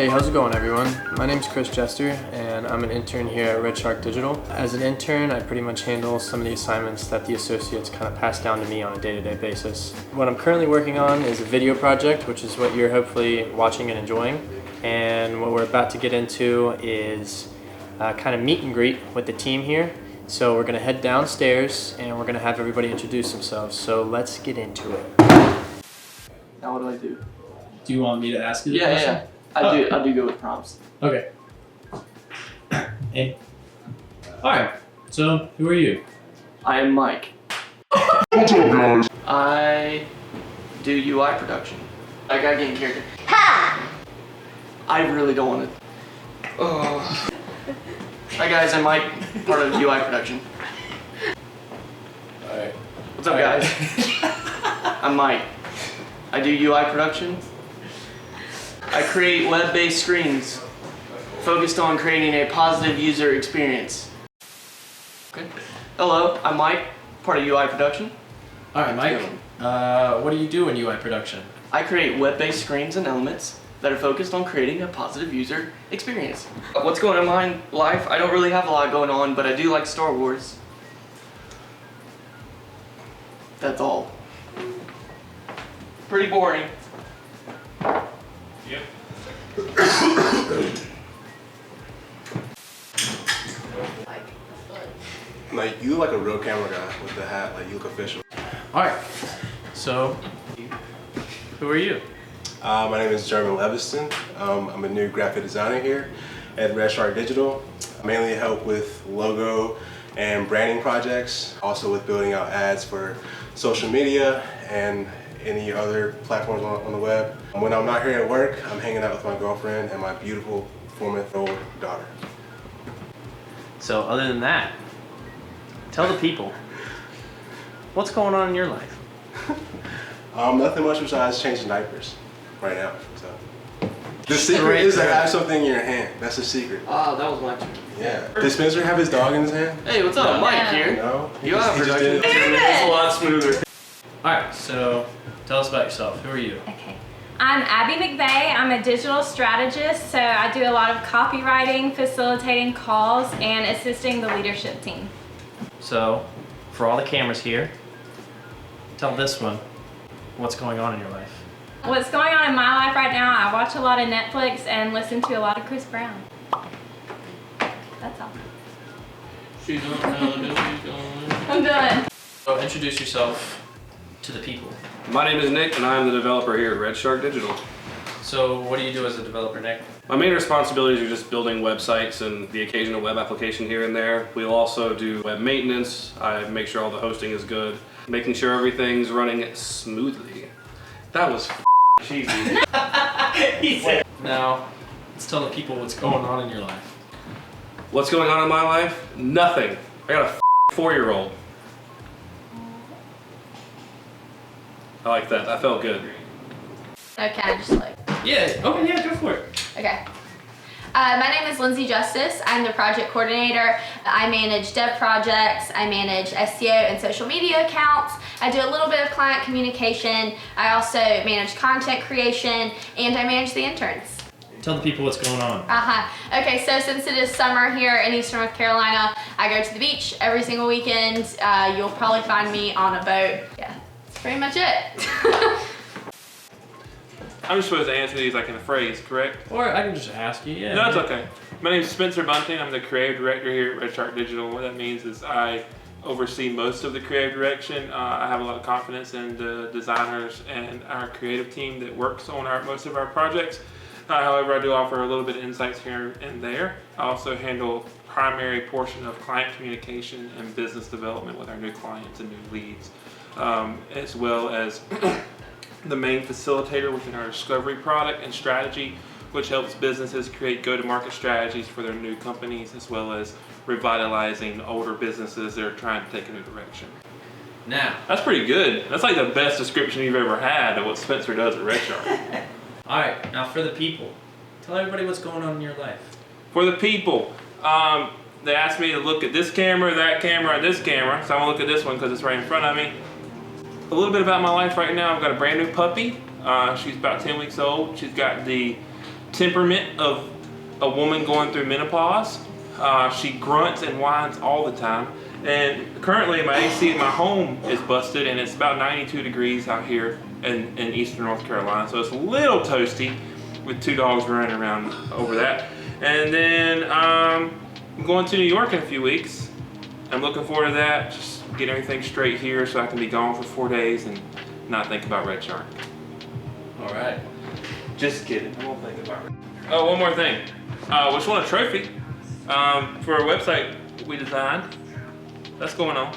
Hey, how's it going, everyone? My name's Chris Jester, and I'm an intern here at Red Shark Digital. As an intern, I pretty much handle some of the assignments that the associates kind of pass down to me on a day-to-day basis. What I'm currently working on is a video project, which is what you're hopefully watching and enjoying. And what we're about to get into is kind of meet and greet with the team here. So we're gonna head downstairs and we're gonna have everybody introduce themselves. So let's get into it. Now what do I do? Do you want me to ask you the question? Yeah. I do go with prompts. Okay. Hey. Alright, so who are you? I am Mike. What's up, guys? I do UI production. I gotta get in character. Ha! I really don't want to. Oh. Hi guys, I'm Mike, part of UI production. Alright. What's up guys? I'm Mike. I do UI production. I create web-based screens focused on creating a positive user experience. Okay. Hello, I'm Mike, part of UI production. Alright, Mike. What do you do in UI production? I create web-based screens and elements that are focused on creating a positive user experience. What's going on in my life? I don't really have a lot going on, but I do like Star Wars. That's all. Pretty boring. Yep. Like, you look like a real camera guy with the hat, like you look official. Alright, so who are you? My name is Jurman Leveston. I'm a new graphic designer here at Red Shark Digital. I mainly help with logo and branding projects, also with building out ads for social media and any other platforms on the web. When I'm not here at work, I'm hanging out with my girlfriend and my beautiful 4-month-old daughter. So other than that, tell the people, what's going on in your life? Nothing much besides changing diapers right now. So the secret is to have something in your hand. That's the secret. Ah, that was my turn. Yeah. Did Spencer have his dog in his hand? Hey, what's up? Mike here. No. You have just production. did it. It's a lot smoother. Alright, so tell us about yourself. Who are you? Okay. I'm Abby McVeigh. I'm a digital strategist, so I do a lot of copywriting, facilitating calls, and assisting the leadership team. So, for all the cameras here, tell this one, what's going on in your life? What's going on in my life right now, I watch a lot of Netflix and listen to a lot of Chris Brown. That's all. She's on she's on. I'm done. So introduce yourself to the people. My name is Nick and I'm the developer here at Red Shark Digital. So what do you do as a developer, Nick? My main responsibilities are just building websites and the occasional web application here and there. We'll also do web maintenance. I make sure all the hosting is good, making sure everything's running smoothly. That was cheesy. He said. Now, let's tell the people what's going on in your life. What's going on in my life? Nothing. I got a 4-year-old. I like that. That felt good. Okay, I just like. Yeah, okay, yeah, go for it. Okay. My name is Lindsey Justice. I'm the project coordinator. I manage dev projects. I manage SEO and social media accounts. I do a little bit of client communication. I also manage content creation, and I manage the interns. Tell the people what's going on. Okay, so since it is summer here in Eastern North Carolina, I go to the beach every single weekend. You'll probably find me on a boat. Yeah, that's pretty much it. I'm just supposed to answer these like in a phrase, correct? Or I can just ask you, yeah. No, it's okay. My name is Spencer Bunting. I'm the creative director here at Red Shark Digital. What that means is I oversee most of the creative direction. I have a lot of confidence in the designers and our creative team that works on most of our projects. However, I do offer a little bit of insights here and there. I also handle primary portion of client communication and business development with our new clients and new leads, as well as the main facilitator within our discovery product and strategy, which helps businesses create go-to-market strategies for their new companies, as well as revitalizing older businesses that are trying to take a new direction. Now, That's pretty good. That's like the best description you've ever had of what Spencer does at Red Shark. alright, now for the people, tell everybody what's going on in your life. For the people, they asked me to look at this camera, that camera, and this camera, so I'm gonna look at this one because it's right in front of me. A little bit about my life right now. I've got a brand new puppy. She's about 10 weeks old. She's got the temperament of a woman going through menopause. She grunts and whines all the time. And currently my AC in my home is busted, and it's about 92 degrees out here in eastern North Carolina. So it's a little toasty with 2 dogs running around over that. And then I'm going to New York in a few weeks. I'm looking forward to that. Just get everything straight here so I can be gone for 4 days and not think about Red Shark. All right. Just kidding. I won't think about it. Oh, one more thing. We just won a trophy for a website we designed. That's going on.